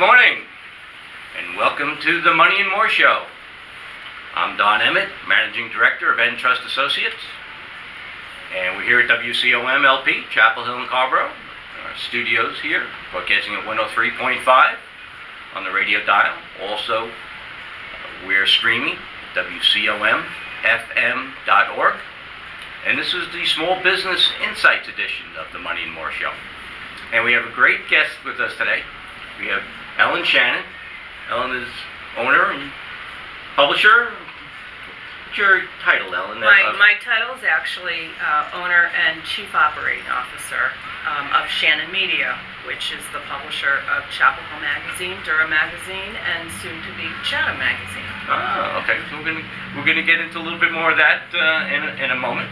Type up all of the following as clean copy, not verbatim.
morning, and welcome to the Money and More Show. I'm Don Emmett, Managing Director of Entrust Associates, and we're here at WCOM LP, Chapel Hill and Carrboro. Our studios here, broadcasting at 103.5 on the radio dial. Also, we're streaming at WCOMFM.org, and this is the Small Business Insights edition of the Money and More Show. And we have a great guest with us today. We have Ellen Shannon. Ellen is owner and publisher. What's your title, Ellen? My title is actually owner and chief operating officer of Shannon Media, which is the publisher of Chapel Hill Magazine, Durham Magazine, and soon to be Chatham Magazine. Ah, okay. So we're gonna get into a little bit more of that in a moment.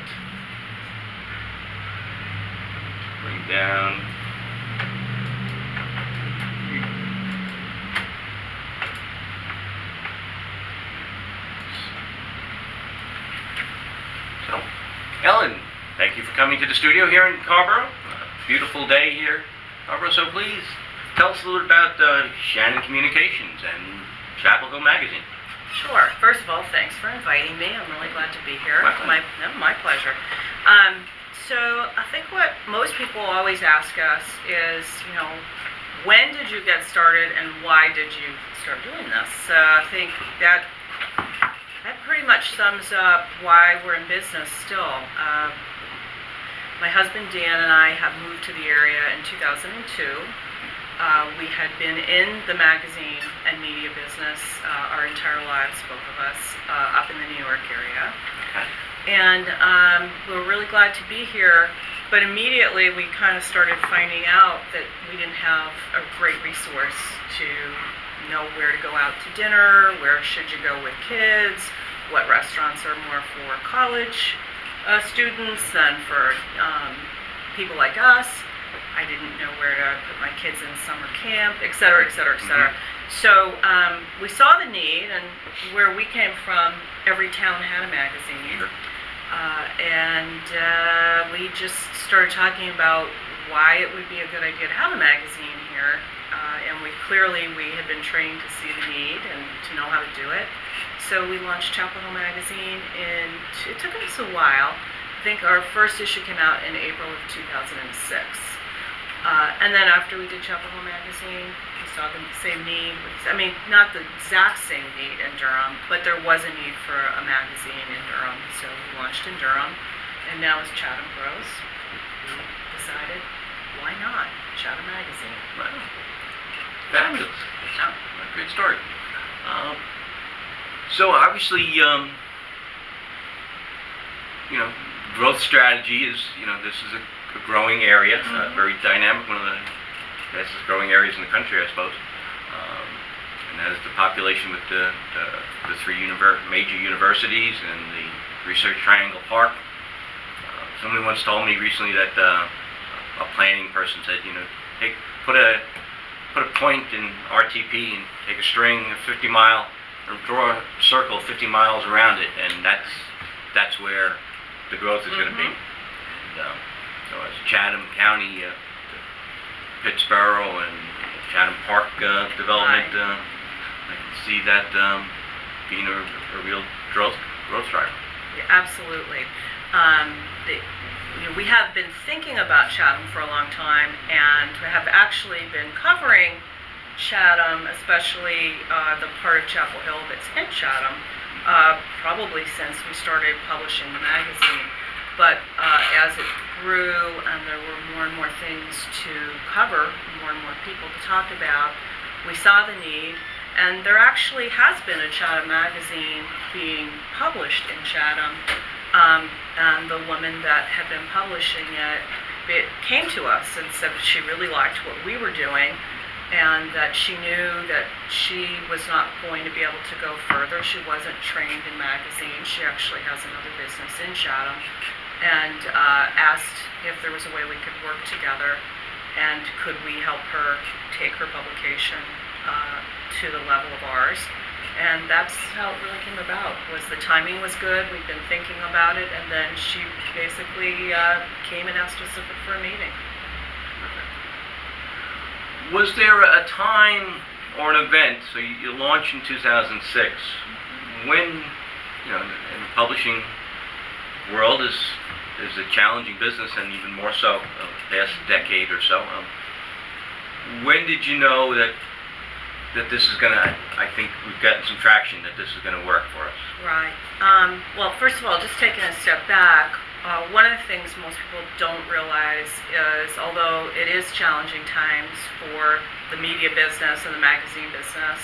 Bring down. Ellen, thank you for coming to the studio here in Carrboro. Beautiful day here, Carrboro. So please tell us a little about Shannon Communications and Chapel Hill Magazine. Sure. First of all, thanks for inviting me. I'm really glad to be here. My pleasure. So I think what most people always ask us is, when did you get started and why did you start doing this? I think that pretty much sums up why we're in business still. My husband Dan and I have moved to the area in 2002. We had been in the magazine and media business our entire lives, both of us, up in the New York area. Okay. And we're really glad to be here, but immediately we kind of started finding out that we didn't have a great resource to know where to go out to dinner, where should you go with kids, what restaurants are more for college students than for people like us. I didn't know where to put my kids in summer camp, et cetera, et cetera, et cetera. Mm-hmm. So we saw the need, and where we came from, every town had a magazine. Sure. And we just started talking about why it would be a good idea to have a magazine here. And we had been trained to see the need and to know how to do it. So we launched Chapel Hill Magazine it took us a while. I think our first issue came out in April of 2006. And then after we did Chapel Hill Magazine, we saw the same need. Not the exact same need in Durham, but there was a need for a magazine in Durham. So we launched in Durham, and now as Chatham grows, we decided, why not Chatham Magazine? Wow. Fabulous. Yeah, great story. So obviously, growth strategy is, this is a growing area, very dynamic, one of the fastest growing areas in the country, I suppose. And as the population with the three major universities and the Research Triangle Park. Somebody once told me recently that a planning person said, put a point in RTP and take a string of 50 mile, or draw a circle 50 miles around it, and that's where the growth is going to be. And, so as Chatham County, Pittsboro, and Chatham Park development, I can see that being a real growth driver. Yeah, absolutely. We have been thinking about Chatham for a long time, and we have actually been covering Chatham, especially the part of Chapel Hill that's in Chatham, probably since we started publishing the magazine. But as it grew and there were more and more things to cover, more and more people to talk about, we saw the need. And there actually has been a Chatham magazine being published in Chatham. And the woman that had been publishing it came to us and said that she really liked what we were doing, and that she knew that she was not going to be able to go further. She wasn't trained in magazines. She actually has another business in Chatham, and asked if there was a way we could work together, and could we help her take her publication to the level of ours. And that's how it really came about. Was the timing was good, we'd been thinking about it, and then she basically came and asked us for a meeting. Was there a time or an event. So you launch in 2006. When, you know, in the publishing world is a challenging business, and even more so the past decade or so. When did you know that this is going to, I think we've gotten some traction, that this is going to work for us? Right. Well, first of all, just taking a step back, one of the things most people don't realize is, although it is challenging times for the media business and the magazine business,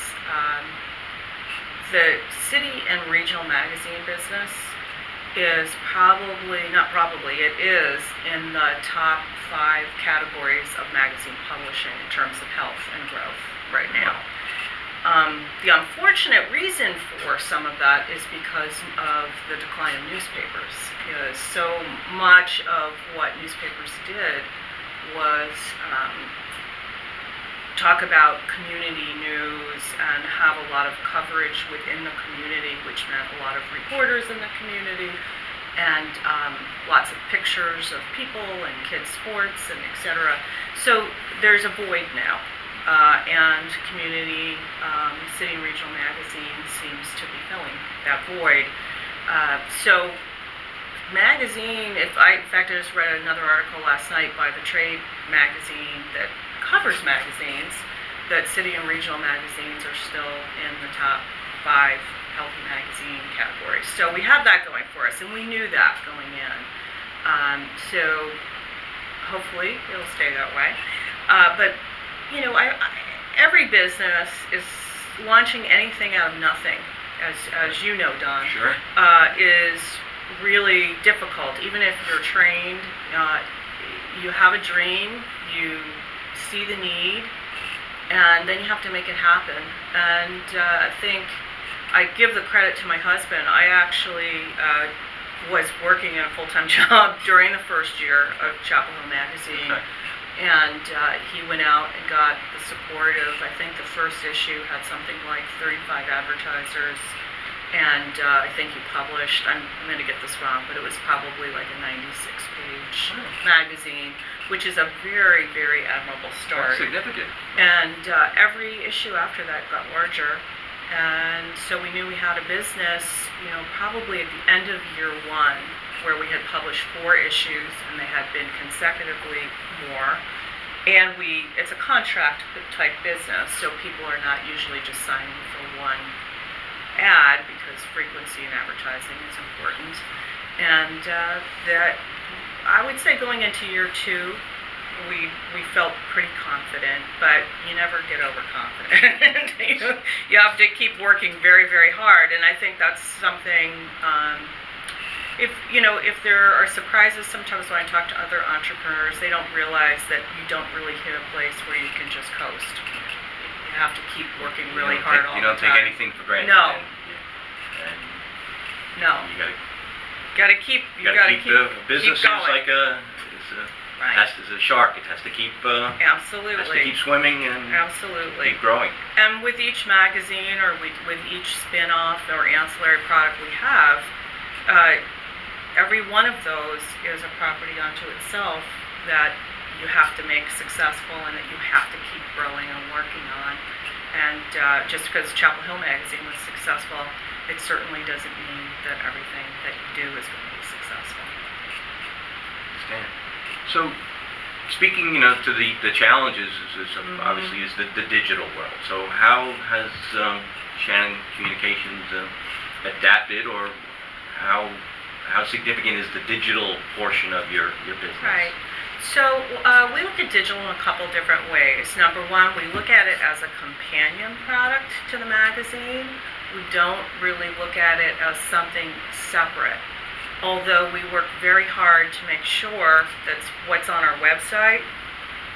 the city and regional magazine business is it is in the top 5 categories of magazine publishing in terms of health and growth right now. The unfortunate reason for some of that is because of the decline of newspapers. Because so much of what newspapers did was talk about community news and have a lot of coverage within the community, which meant a lot of reporters in the community and lots of pictures of people and kids' sports and etc. So there's a void now. And community, city and regional magazine seems to be filling that void. So magazine, in fact, I just read another article last night by the Trade magazine that covers magazines, that city and regional magazines are still in the top 5 healthy magazine categories. So we have that going for us, and we knew that going in. So hopefully it'll stay that way. But you know, every business is launching anything out of nothing, as you know, Don. Sure. Is really difficult. Even if you're trained, you have a dream, you see the need, and then you have to make it happen. And I think I give the credit to my husband. I actually was working in a full-time job during the first year of Chapel Hill Magazine. Okay. And he went out and got the support of, I think the first issue had something like 35 advertisers, and I think he published, I'm going to get this wrong, but it was probably like a 96-page magazine, which is a very, very admirable start. That's significant. And every issue after that got larger, and so we knew we had a business, you know, probably at the end of year 1, where we had published 4 issues, and they had been consecutively more. And it's a contract type business, so people are not usually just signing for one ad, because frequency in advertising is important. And that, I would say going into year 2, we felt pretty confident, but you never get overconfident. You have to keep working very, very hard, and I think that's something. If there are surprises, sometimes when I talk to other entrepreneurs, they don't realize that you don't really hit a place where you can just coast. You have to keep working really hard all the time. You don't take anything for granted. No. And No. You gotta keep the business keep is going. like a shark. It has to keep Absolutely. has to keep swimming and Absolutely. keep growing. And with each magazine or with each spin-off or ancillary product we have, every one of those is a property unto itself that you have to make successful and that you have to keep growing and working on. And just because Chapel Hill Magazine was successful, it certainly doesn't mean that everything that you do is going to be successful. Understand. So, speaking, to the challenges is obviously is the digital world. So, how has Shannon Communications adapted, or how significant is the digital portion of your business? Right. So we look at digital in a couple different ways. Number one, we look at it as a companion product to the magazine. We don't really look at it as something separate. Although we work very hard to make sure that what's on our website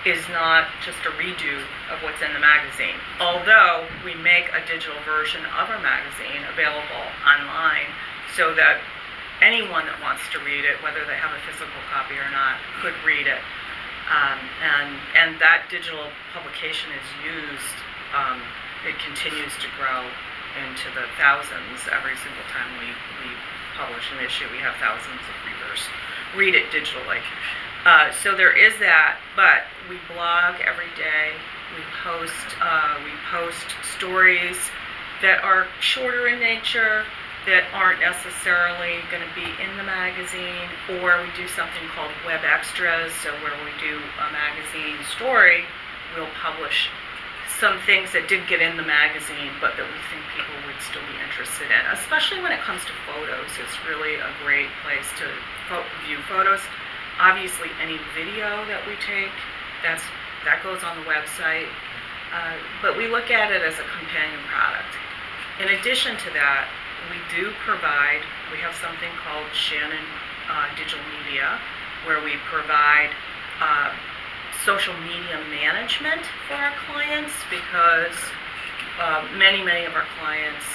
is not just a redo of what's in the magazine. Although we make a digital version of our magazine available online so that anyone that wants to read it, whether they have a physical copy or not, could read it. And that digital publication is used, it continues to grow into the thousands every single time we publish an issue. We have thousands of readers read it digitally. So there is that, but we blog every day. We post stories that are shorter in nature, that aren't necessarily going to be in the magazine, or we do something called web extras. So where we do a magazine story, we'll publish some things that didn't get in the magazine, but that we think people would still be interested in. Especially when it comes to photos, it's really a great place to view photos. Obviously, any video that we take, that goes on the website, but we look at it as a companion product. In addition to that, we have something called Shannon Digital Media, where we provide social media management for our clients, because many of our clients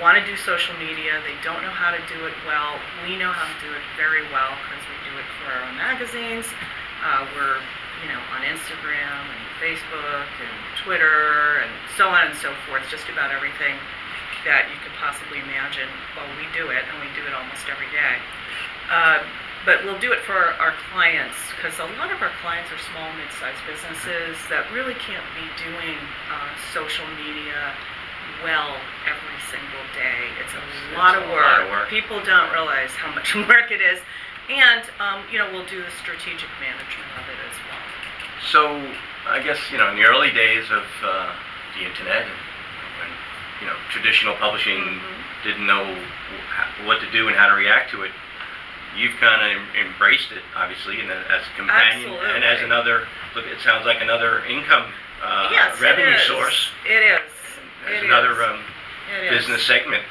want to do social media. They don't know how to do it well. We know how to do it very well because we do it for our own magazines. We're on Instagram and Facebook and Twitter and so on and so forth, just about everything that you could possibly imagine. Well, we do it, and we do it almost every day. But we'll do it for our clients, because a lot of our clients are small, mid-sized businesses that really can't be doing social media well every single day. It's a lot of work. People don't realize how much work it is. And, we'll do the strategic management of it as well. So, I guess, in the early days of the internet, and when, traditional publishing didn't know what to do and how to react to it, you've kind of embraced it, obviously, and as a companion. Absolutely. And as another, look, it sounds like another income Yes, revenue it is. source. It is. As It another is. business segment.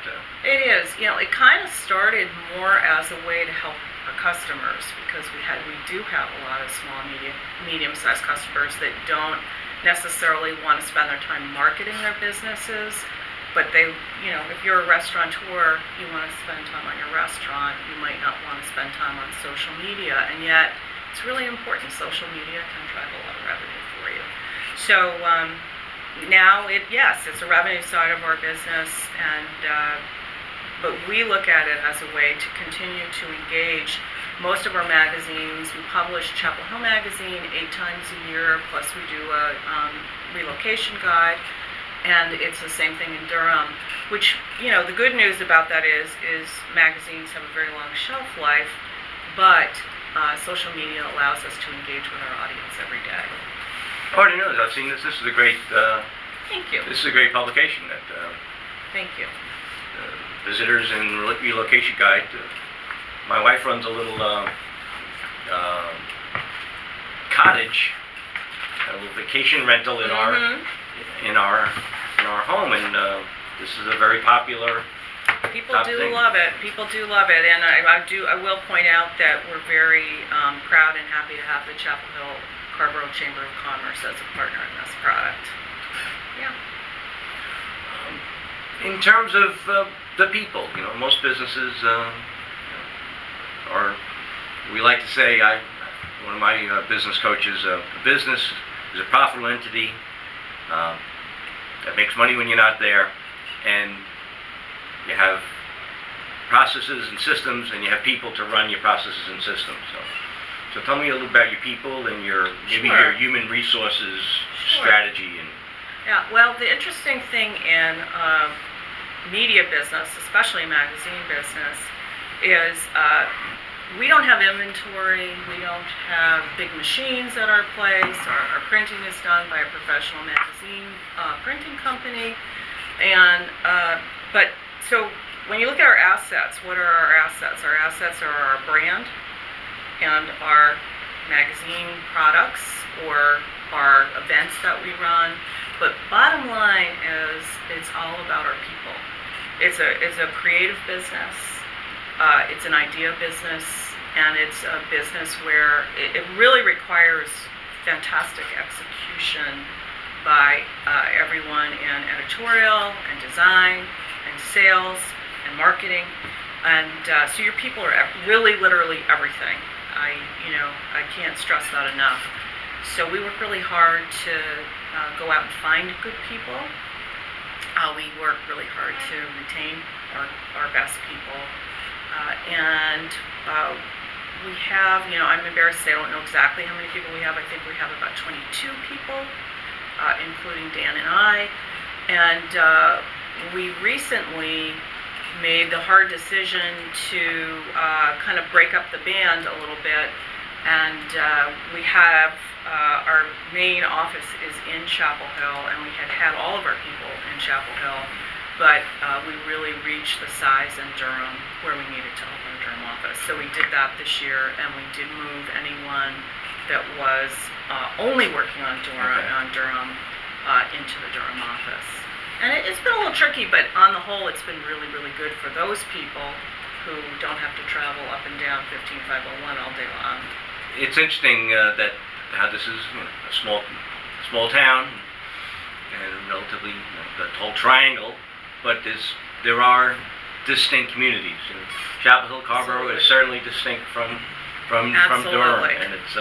It is. It kind of started more as a way to help our customers, because we do have a lot of small, medium-sized customers that don't necessarily want to spend their time marketing their businesses, but they, if you're a restaurateur, you want to spend time on your restaurant. You might not want to spend time on social media, and yet it's really important. Social media can drive a lot of revenue for you. So now, it's a revenue side of our business, but we look at it as a way to continue to engage. Most of our magazines, we publish Chapel Hill Magazine 8 times a year, plus we do a relocation guide, and it's the same thing in Durham, which, the good news about that is magazines have a very long shelf life, but social media allows us to engage with our audience every day. Oh, I didn't know that. I've seen this. This is a great. Thank you. This is a great publication. That Thank you. visitors and relocation guide. My wife runs a little cottage, a little vacation rental in our home, and this is a very popular. People do love it. And I will point out that we're very proud and happy to have the Chapel Hill Carrboro Chamber of Commerce as a partner in this product. Yeah. In terms of the people, most businesses are. We like to say, one of my business coaches, a business is a profitable entity that makes money when you're not there, and you have processes and systems, and you have people to run your processes and systems. So tell me a little about your people and your human resources strategy. Yeah, well, the interesting thing in media business, especially magazine business, is we don't have inventory, we don't have big machines at our place. Our printing is done by a professional magazine printing company, but so when you look at our assets, what are our assets? Our assets are our brand and our magazine products or our events that we run. But bottom line is, it's all about our people. It's a creative business. It's an idea business, and it's a business where it really requires fantastic execution by everyone in editorial and design and sales and marketing. And so your people are really literally everything. I can't stress that enough. So we work really hard to go out and find good people. We work really hard to retain our best people. And we have, I'm embarrassed to say I don't know exactly how many people we have. I think we have about 22 people including Dan and I. And we recently made the hard decision to kind of break up the band a little bit. And we have our main office is in Chapel Hill, and we had all of our people in Chapel Hill, but we really reached the size in Durham where we needed to open a Durham office. So we did that this year, and we did move anyone that was only working on Durham into the Durham office. And it's been a little tricky, but on the whole, it's been really, really good for those people who don't have to travel up and down 15501 all day long. It's interesting that how this is a small town and relatively the whole triangle, but there are distinct communities. Chapel Hill, Carrboro is certainly distinct from Durham, and it's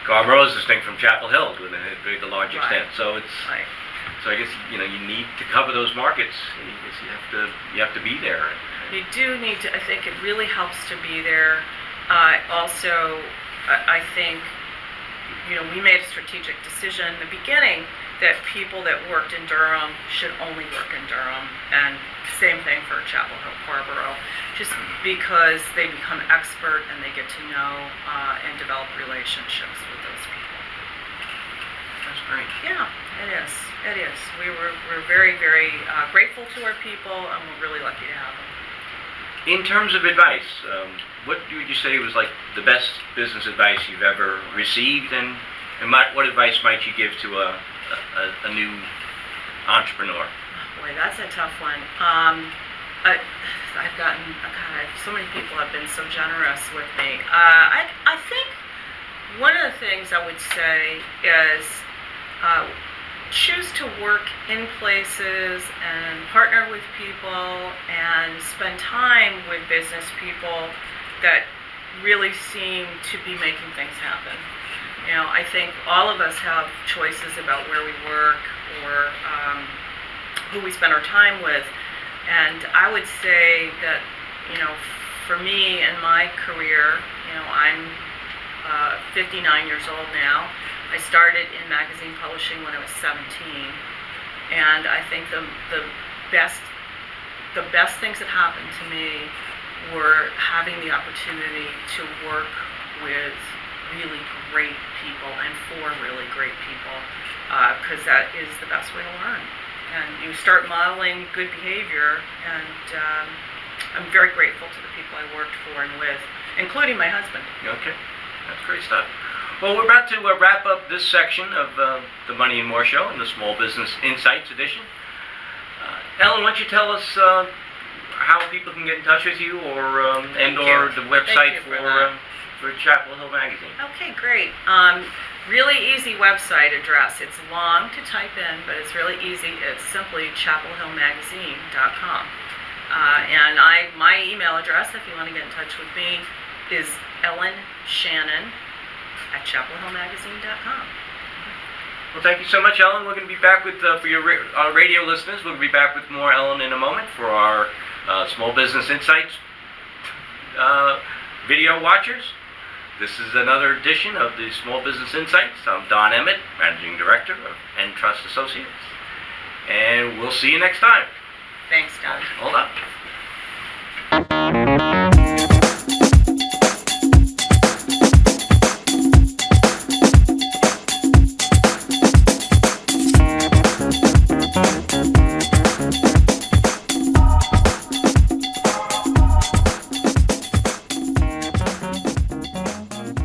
Carrboro is distinct from Chapel Hill to a large extent. So it's so I guess you need to cover those markets. You have to be there. You do need to. I think it really helps to be there. Also, I think, we made a strategic decision in the beginning that people that worked in Durham should only work in Durham, and same thing for Chapel Hill, Carrboro, just because they become expert and they get to know and develop relationships with those people. That's great. Yeah, it is. It is. We're very, very grateful to our people, and we're really lucky to have them. In terms of advice, what would you say was like the best business advice you've ever received, and what advice might you give to a new entrepreneur? Oh boy, that's a tough one. I've gotten, so many people have been so generous with me. I think one of the things I would say is choose to work in places and partner with people and spend time with business people that really seem to be making things happen. I think all of us have choices about where we work or who we spend our time with, and I would say that for me in my career, I'm 59 years old now. I started in magazine publishing when I was 17, and I think the best things that happened to me were having the opportunity to work with really great people and for really great people, because that is the best way to learn. And you start modeling good behavior, and I'm very grateful to the people I worked for and with, including my husband. Okay, that's great stuff. Well, we're about to wrap up this section of the Money and More Show in the Small Business Insights edition. Ellen, why don't you tell us how people can get in touch with you, or the website for Chapel Hill Magazine? Okay, great. Really easy website address. It's long to type in, but it's really easy. It's simply chapelhillmagazine.com. And my email address, if you want to get in touch with me, is ellenshannon@chapelhillmagazine.com. Well, thank you so much, Ellen. We're going to be back with, for our radio listeners, we'll be back with more Ellen in a moment for our Small Business Insights video watchers. This is another edition of the Small Business Insights. I'm Don Emmett, Managing Director of Entrust Associates. And we'll see you next time. Thanks, Don. Hold up.